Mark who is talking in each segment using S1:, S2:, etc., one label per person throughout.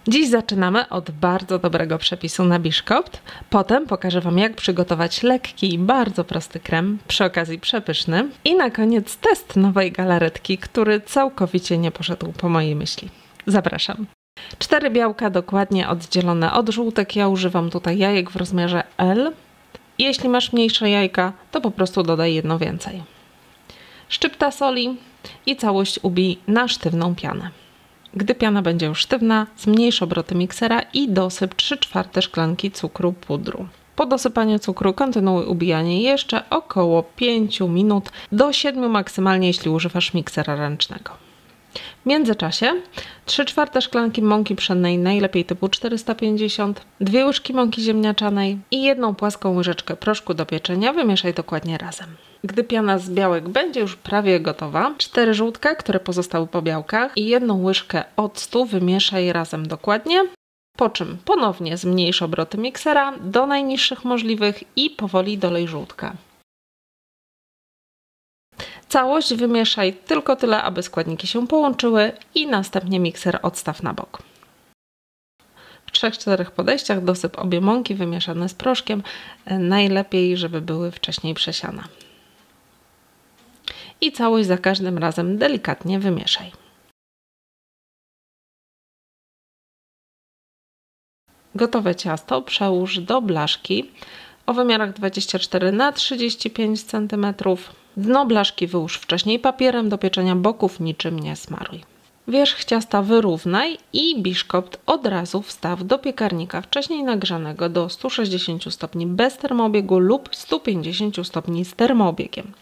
S1: Dziś zaczynamy od bardzo dobrego przepisu na biszkopt. Potem pokażę Wam, jak przygotować lekki i bardzo prosty krem, przy okazji przepyszny. I na koniec test nowej galaretki, który całkowicie nie poszedł po mojej myśli. Zapraszam. 4 białka dokładnie oddzielone od żółtek. Ja używam tutaj jajek w rozmiarze L. Jeśli masz mniejsze jajka, to po prostu dodaj jedno więcej. Szczypta soli i całość ubij na sztywną pianę. Gdy piana będzie już sztywna, zmniejsz obroty miksera i dosyp 3/4 szklanki cukru pudru. Po dosypaniu cukru kontynuuj ubijanie jeszcze około 5 minut, do 7 maksymalnie, jeśli używasz miksera ręcznego. W międzyczasie 3/4 szklanki mąki pszennej, najlepiej typu 450, 2 łyżki mąki ziemniaczanej i 1 płaską łyżeczkę proszku do pieczenia wymieszaj dokładnie razem. Gdy piana z białek będzie już prawie gotowa, 4 żółtka, które pozostały po białkach i 1 łyżkę octu wymieszaj razem dokładnie, po czym ponownie zmniejsz obroty miksera do najniższych możliwych i powoli dolej żółtka. Całość wymieszaj tylko tyle, aby składniki się połączyły i następnie mikser odstaw na bok. W 3-4 podejściach dosyp obie mąki wymieszane z proszkiem, najlepiej, żeby były wcześniej przesiane. I całość za każdym razem delikatnie wymieszaj. Gotowe ciasto przełóż do blaszki o wymiarach 24 na 35 cm. Dno blaszki wyłóż wcześniej papierem do pieczenia, boków niczym nie smaruj. Wierzch ciasta wyrównaj i biszkopt od razu wstaw do piekarnika wcześniej nagrzanego do 160 stopni bez termoobiegu lub 150 stopni z termoobiegiem.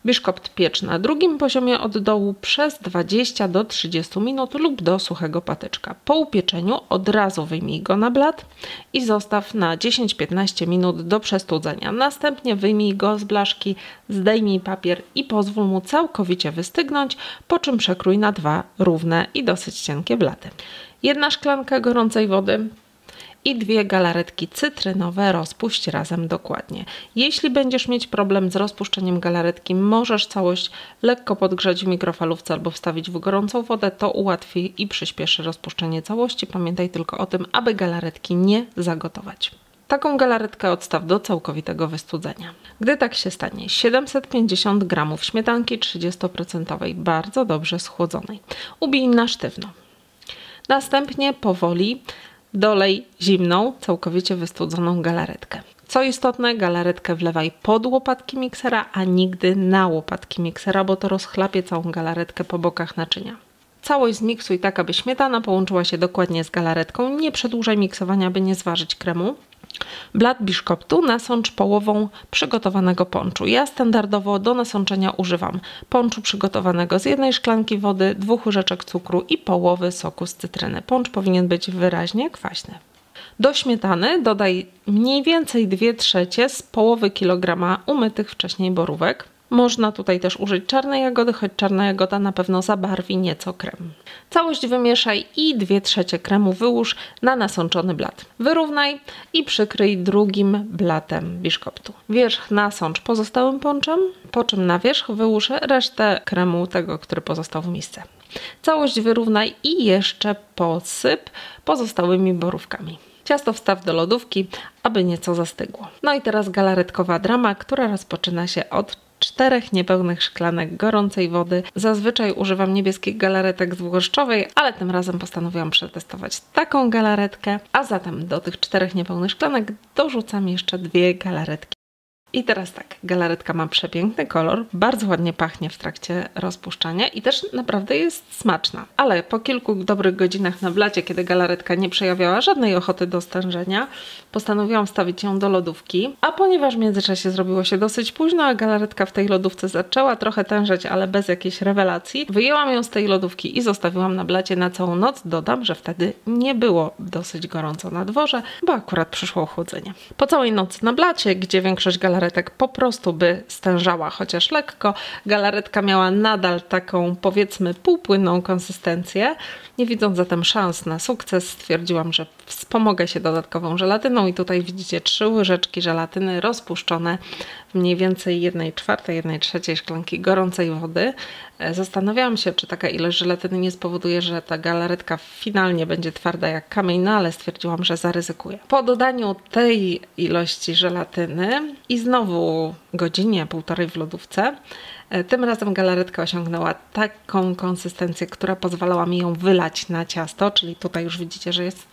S1: Biszkopt piecz na drugim poziomie od dołu przez 20 do 30 minut lub do suchego patyczka. Po upieczeniu od razu wyjmij go na blat i zostaw na 10-15 minut do przestudzenia. Następnie wyjmij go z blaszki, zdejmij papier i pozwól mu całkowicie wystygnąć, po czym przekrój na 2 równe i dosyć cienkie blaty. 1 szklanka gorącej wody i 2 galaretki cytrynowe rozpuść razem dokładnie. Jeśli będziesz mieć problem z rozpuszczeniem galaretki, możesz całość lekko podgrzać w mikrofalówce albo wstawić w gorącą wodę. To ułatwi i przyspieszy rozpuszczenie całości. Pamiętaj tylko o tym, aby galaretki nie zagotować. Taką galaretkę odstaw do całkowitego wystudzenia. Gdy tak się stanie, 750 g śmietanki 30%, bardzo dobrze schłodzonej. Ubij na sztywno. Następnie powoli dolej zimną, całkowicie wystudzoną galaretkę. Co istotne, galaretkę wlewaj pod łopatki miksera, a nigdy na łopatki miksera, bo to rozchlapie całą galaretkę po bokach naczynia. Całość zmiksuj tak, aby śmietana połączyła się dokładnie z galaretką. Nie przedłużaj miksowania, by nie zważyć kremu. Blat biszkoptu nasącz połową przygotowanego ponczu. Ja standardowo do nasączenia używam ponczu przygotowanego z 1 szklanki wody, 2 łyżeczek cukru i połowy soku z cytryny. Poncz powinien być wyraźnie kwaśny. Do śmietany dodaj mniej więcej 2/3 z połowy kilograma umytych wcześniej borówek. Można tutaj też użyć czarnej jagody, choć czarna jagoda na pewno zabarwi nieco krem. Całość wymieszaj i 2/3 kremu wyłóż na nasączony blat. Wyrównaj i przykryj drugim blatem biszkoptu. Wierzch nasącz pozostałym ponczem, po czym na wierzch wyłóż resztę kremu, tego, który pozostał w misce. Całość wyrównaj i jeszcze posyp pozostałymi borówkami. Ciasto wstaw do lodówki, aby nieco zastygło. No i teraz galaretkowa drama, która rozpoczyna się od 4 niepełnych szklanek gorącej wody. Zazwyczaj używam niebieskich galaretek z błyszczowej, ale tym razem postanowiłam przetestować taką galaretkę. A zatem do tych 4 niepełnych szklanek dorzucam jeszcze 2 galaretki. I teraz tak, galaretka ma przepiękny kolor, bardzo ładnie pachnie w trakcie rozpuszczania i też naprawdę jest smaczna. Ale po kilku dobrych godzinach na blacie, kiedy galaretka nie przejawiała żadnej ochoty do stężenia, postanowiłam wstawić ją do lodówki, a ponieważ w międzyczasie zrobiło się dosyć późno, a galaretka w tej lodówce zaczęła trochę tężeć, ale bez jakiejś rewelacji, wyjęłam ją z tej lodówki i zostawiłam na blacie na całą noc. Dodam, że wtedy nie było dosyć gorąco na dworze, bo akurat przyszło ochłodzenie. Po całej nocy na blacie, gdzie większość galaretek po prostu by stężała chociaż lekko, galaretka miała nadal taką, powiedzmy, półpłynną konsystencję. Nie widząc zatem szans na sukces, stwierdziłam, że wspomogę się dodatkową żelatyną i tutaj widzicie 3 łyżeczki żelatyny rozpuszczone mniej więcej 1/4, 1/3 szklanki gorącej wody. Zastanawiałam się, czy taka ilość żelatyny nie spowoduje, że ta galaretka finalnie będzie twarda jak kamień, no ale stwierdziłam, że zaryzykuję. Po dodaniu tej ilości żelatyny i znowu godzinie, półtorej w lodówce, tym razem galaretka osiągnęła taką konsystencję, która pozwalała mi ją wylać na ciasto, czyli tutaj już widzicie, że jest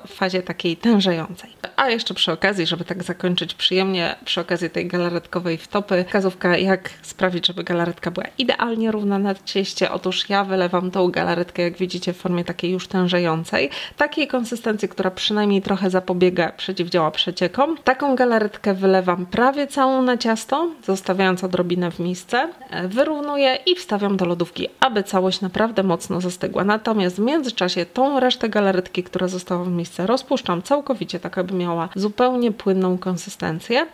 S1: w fazie takiej tężejącej. A jeszcze przy okazji, żeby tak zakończyć przyjemnie, przy okazji tej galaretkowej wtopy, wskazówka, jak sprawić, żeby galaretka była idealnie równa na cieście. Otóż ja wylewam tą galaretkę, jak widzicie, w formie takiej już tężejącej, takiej konsystencji, która przynajmniej trochę zapobiega, przeciwdziała przeciekom. Taką galaretkę wylewam prawie całą na ciasto, zostawiając odrobinę w misce, wyrównuję i wstawiam do lodówki, aby całość naprawdę mocno zastygła. Natomiast w międzyczasie tą resztę galaretki, która została w misce, rozpuszczam całkowicie, tak aby miała zupełnie płynną konsystencję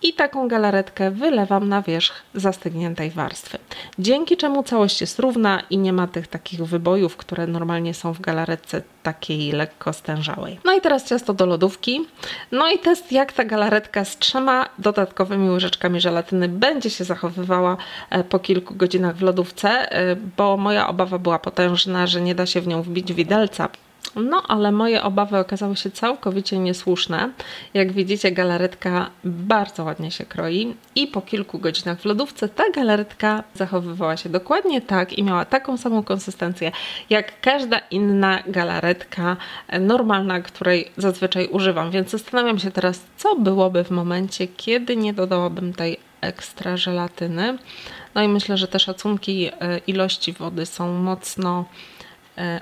S1: i taką galaretkę wylewam na wierzch zastygniętej warstwy. Dzięki czemu całość jest równa i nie ma tych takich wybojów, które normalnie są w galaretce takiej lekko stężałej. No i teraz ciasto do lodówki. No i test, jak ta galaretka z 3 dodatkowymi łyżeczkami żelatyny będzie się zachowywała po kilku godzinach w lodówce, bo moja obawa była potężna, że nie da się w nią wbić widelca. No, ale moje obawy okazały się całkowicie niesłuszne. Jak widzicie, galaretka bardzo ładnie się kroi i po kilku godzinach w lodówce ta galaretka zachowywała się dokładnie tak i miała taką samą konsystencję jak każda inna galaretka normalna, której zazwyczaj używam. Więc zastanawiam się teraz, co byłoby w momencie, kiedy nie dodałabym tej ekstra żelatyny. No i myślę, że te szacunki ilości wody są mocno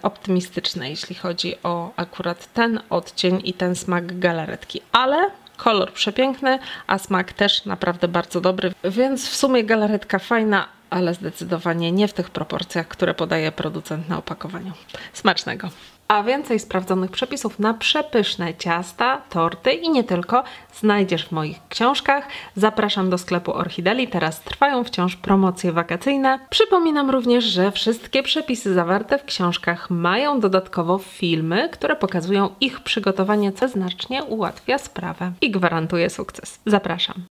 S1: optymistyczne, jeśli chodzi o akurat ten odcień i ten smak galaretki, ale kolor przepiękny, a smak też naprawdę bardzo dobry, więc w sumie galaretka fajna, ale zdecydowanie nie w tych proporcjach, które podaje producent na opakowaniu. Smacznego! A więcej sprawdzonych przepisów na przepyszne ciasta, torty i nie tylko znajdziesz w moich książkach. Zapraszam do sklepu Orchideli, teraz trwają wciąż promocje wakacyjne. Przypominam również, że wszystkie przepisy zawarte w książkach mają dodatkowo filmy, które pokazują ich przygotowanie, co znacznie ułatwia sprawę i gwarantuje sukces. Zapraszam.